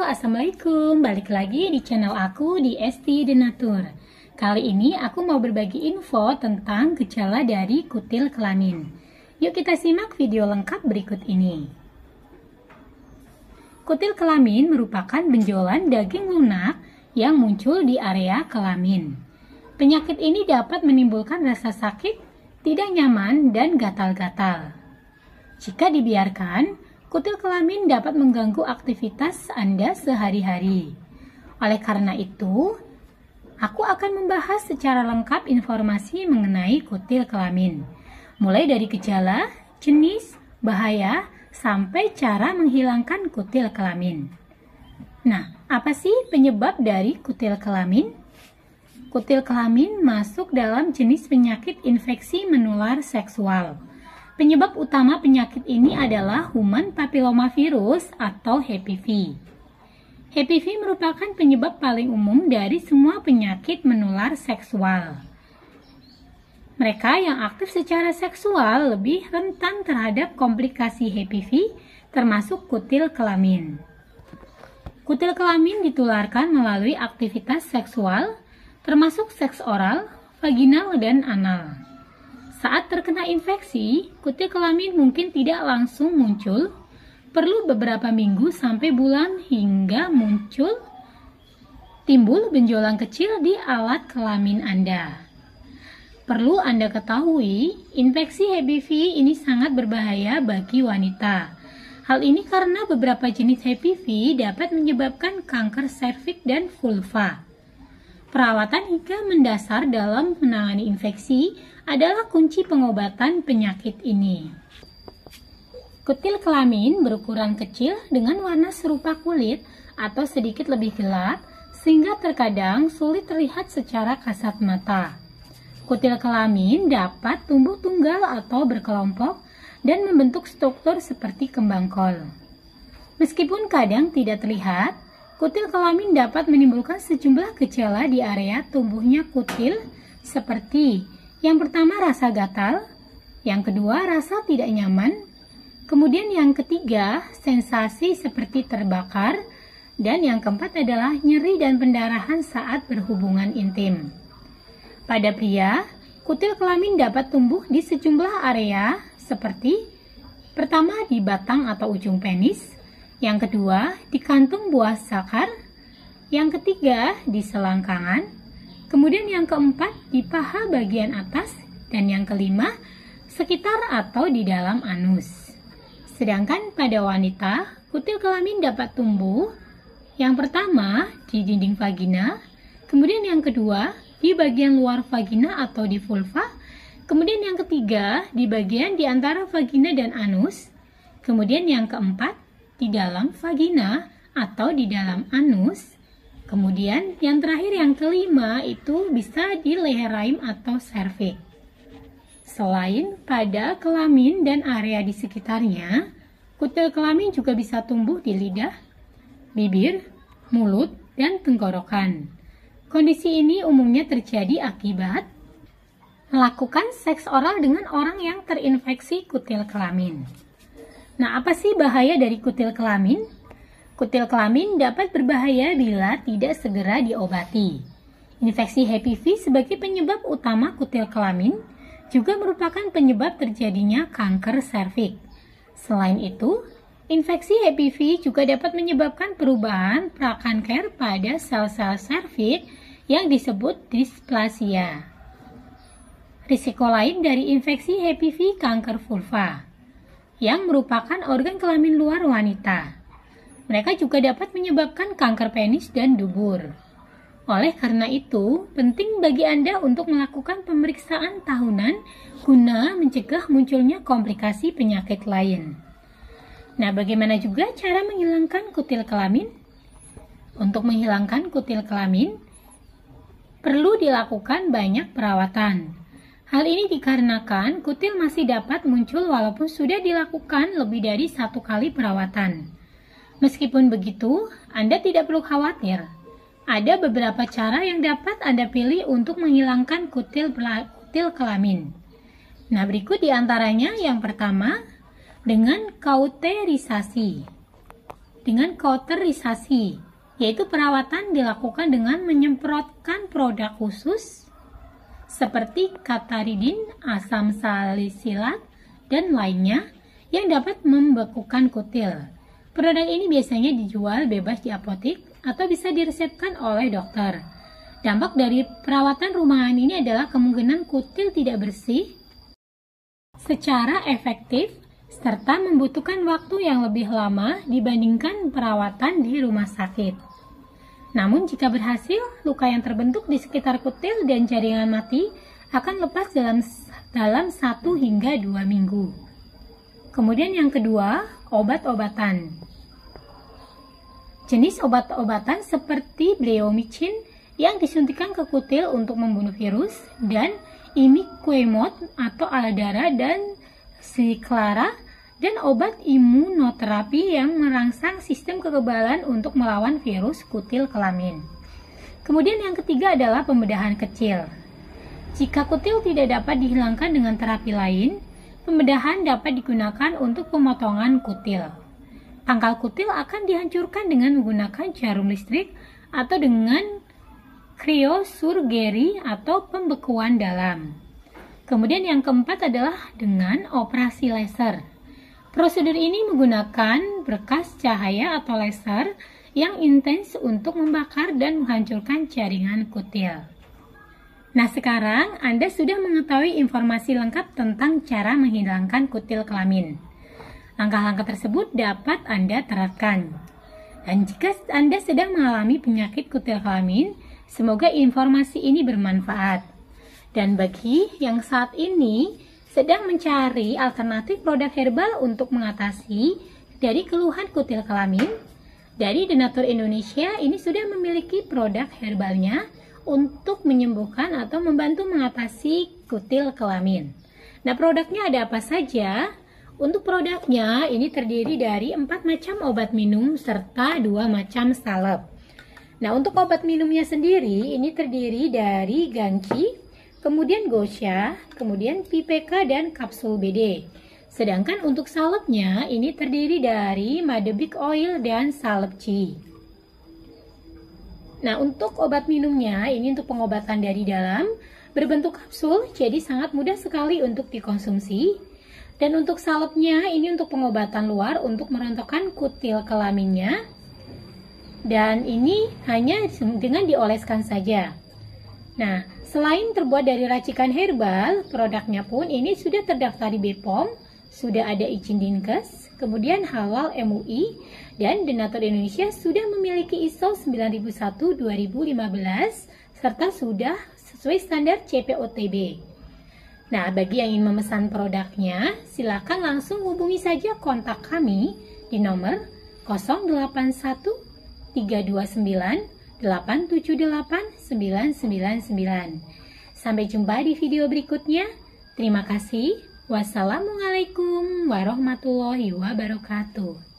Assalamualaikum. Balik lagi di channel aku di Esti Denatur. Kali ini aku mau berbagi info tentang gejala dari kutil kelamin. Yuk kita simak video lengkap berikut ini. Kutil kelamin merupakan benjolan daging lunak yang muncul di area kelamin. Penyakit ini dapat menimbulkan rasa sakit, tidak nyaman, dan gatal-gatal. Jika dibiarkan, kutil kelamin dapat mengganggu aktivitas Anda sehari-hari. Oleh karena itu, aku akan membahas secara lengkap informasi mengenai kutil kelamin. Mulai dari gejala, jenis, bahaya, sampai cara menghilangkan kutil kelamin. Nah, apa sih penyebab dari kutil kelamin? Kutil kelamin masuk dalam jenis penyakit infeksi menular seksual. Penyebab utama penyakit ini adalah human papillomavirus atau HPV. HPV merupakan penyebab paling umum dari semua penyakit menular seksual. Mereka yang aktif secara seksual lebih rentan terhadap komplikasi HPV, termasuk kutil kelamin. Kutil kelamin ditularkan melalui aktivitas seksual, termasuk seks oral, vaginal, dan anal. Saat terkena infeksi, kutil kelamin mungkin tidak langsung muncul, perlu beberapa minggu sampai bulan hingga timbul benjolan kecil di alat kelamin Anda. Perlu Anda ketahui, infeksi HPV ini sangat berbahaya bagi wanita. Hal ini karena beberapa jenis HPV dapat menyebabkan kanker serviks dan vulva. Perawatan hingga mendasar dalam menangani infeksi adalah kunci pengobatan penyakit ini. Kutil kelamin berukuran kecil dengan warna serupa kulit atau sedikit lebih gelap, sehingga terkadang sulit terlihat secara kasat mata. Kutil kelamin dapat tumbuh tunggal atau berkelompok dan membentuk struktur seperti kembang kol. Meskipun kadang tidak terlihat, kutil kelamin dapat menimbulkan sejumlah gejala di area tumbuhnya kutil seperti yang pertama rasa gatal, yang kedua rasa tidak nyaman, kemudian yang ketiga sensasi seperti terbakar, dan yang keempat adalah nyeri dan pendarahan saat berhubungan intim. Pada pria, kutil kelamin dapat tumbuh di sejumlah area seperti pertama di batang atau ujung penis, yang kedua di kantung buah sakar, yang ketiga di selangkangan, kemudian yang keempat di paha bagian atas, dan yang kelima sekitar atau di dalam anus. Sedangkan pada wanita, kutil kelamin dapat tumbuh yang pertama di dinding vagina, kemudian yang kedua di bagian luar vagina atau di vulva, kemudian yang ketiga di bagian di antara vagina dan anus, kemudian yang keempat di dalam vagina atau di dalam anus, kemudian yang terakhir yang kelima itu bisa di leher rahim atau serviks. Selain pada kelamin dan area di sekitarnya, kutil kelamin juga bisa tumbuh di lidah, bibir, mulut, dan tenggorokan. Kondisi ini umumnya terjadi akibat melakukan seks oral dengan orang yang terinfeksi kutil kelamin. Nah, apa sih bahaya dari kutil kelamin? Kutil kelamin dapat berbahaya bila tidak segera diobati. Infeksi HPV sebagai penyebab utama kutil kelamin juga merupakan penyebab terjadinya kanker serviks. Selain itu, infeksi HPV juga dapat menyebabkan perubahan prakanker pada sel-sel serviks yang disebut displasia. Risiko lain dari infeksi HPV kanker vulva, yang merupakan organ kelamin luar wanita. Mereka juga dapat menyebabkan kanker penis dan dubur. Oleh karena itu, penting bagi Anda untuk melakukan pemeriksaan tahunan guna mencegah munculnya komplikasi penyakit lain. Nah, bagaimana juga cara menghilangkan kutil kelamin? Untuk menghilangkan kutil kelamin, perlu dilakukan banyak perawatan. Hal ini dikarenakan kutil masih dapat muncul walaupun sudah dilakukan lebih dari 1 kali perawatan. Meskipun begitu, Anda tidak perlu khawatir. Ada beberapa cara yang dapat Anda pilih untuk menghilangkan kutil kelamin. Nah, berikut diantaranya. Yang pertama, dengan kauterisasi. dengan kauterisasi, yaitu perawatan dilakukan dengan menyemprotkan produk khusus seperti kataridin, asam salisilat, dan lainnya yang dapat membekukan kutil. Produk ini biasanya dijual bebas di apotek atau bisa diresepkan oleh dokter. Dampak dari perawatan rumahan ini adalah kemungkinan kutil tidak bersih secara efektif serta membutuhkan waktu yang lebih lama dibandingkan perawatan di rumah sakit. Namun jika berhasil, luka yang terbentuk di sekitar kutil dan jaringan mati akan lepas dalam 1 hingga 2 minggu. Kemudian yang kedua, obat-obatan. Jenis obat-obatan seperti bleomycin yang disuntikan ke kutil untuk membunuh virus dan imiquimod atau Aladara dan Ciclara dan obat imunoterapi yang merangsang sistem kekebalan untuk melawan virus kutil kelamin. Kemudian yang ketiga adalah pembedahan kecil. Jika kutil tidak dapat dihilangkan dengan terapi lain, pembedahan dapat digunakan untuk pemotongan kutil. Pangkal kutil akan dihancurkan dengan menggunakan jarum listrik atau dengan cryosurgery atau pembekuan dalam. Kemudian yang keempat adalah dengan operasi laser. Prosedur ini menggunakan berkas cahaya atau laser yang intens untuk membakar dan menghancurkan jaringan kutil. Nah, sekarang Anda sudah mengetahui informasi lengkap tentang cara menghilangkan kutil kelamin. Langkah-langkah tersebut dapat Anda terapkan. Dan jika Anda sedang mengalami penyakit kutil kelamin, semoga informasi ini bermanfaat. Dan bagi yang saat ini sedang mencari alternatif produk herbal untuk mengatasi dari keluhan kutil kelamin, dari Denatur Indonesia ini sudah memiliki produk herbalnya untuk menyembuhkan atau membantu mengatasi kutil kelamin. Nah, produknya ada apa saja? Untuk produknya ini terdiri dari 4 macam obat minum serta 2 macam salep. Nah, untuk obat minumnya sendiri ini terdiri dari ganci, kemudian gosha, kemudian PPK dan kapsul BD. Sedangkan untuk salepnya ini terdiri dari madebik oil dan salep C. Nah, untuk obat minumnya ini untuk pengobatan dari dalam berbentuk kapsul, jadi sangat mudah sekali untuk dikonsumsi. Dan untuk salepnya ini untuk pengobatan luar untuk merontokkan kutil kelaminnya. Dan ini hanya dengan dioleskan saja. Nah, selain terbuat dari racikan herbal, produknya pun ini sudah terdaftar di BPOM, sudah ada izin Dinkes, kemudian halal MUI, dan Denatur Indonesia sudah memiliki ISO 9001-2015, serta sudah sesuai standar CPOTB. Nah, bagi yang ingin memesan produknya, silakan langsung hubungi saja kontak kami di nomor 081 329 878 999. Sampai jumpa di video berikutnya. Terima kasih. Wassalamualaikum warahmatullahi wabarakatuh.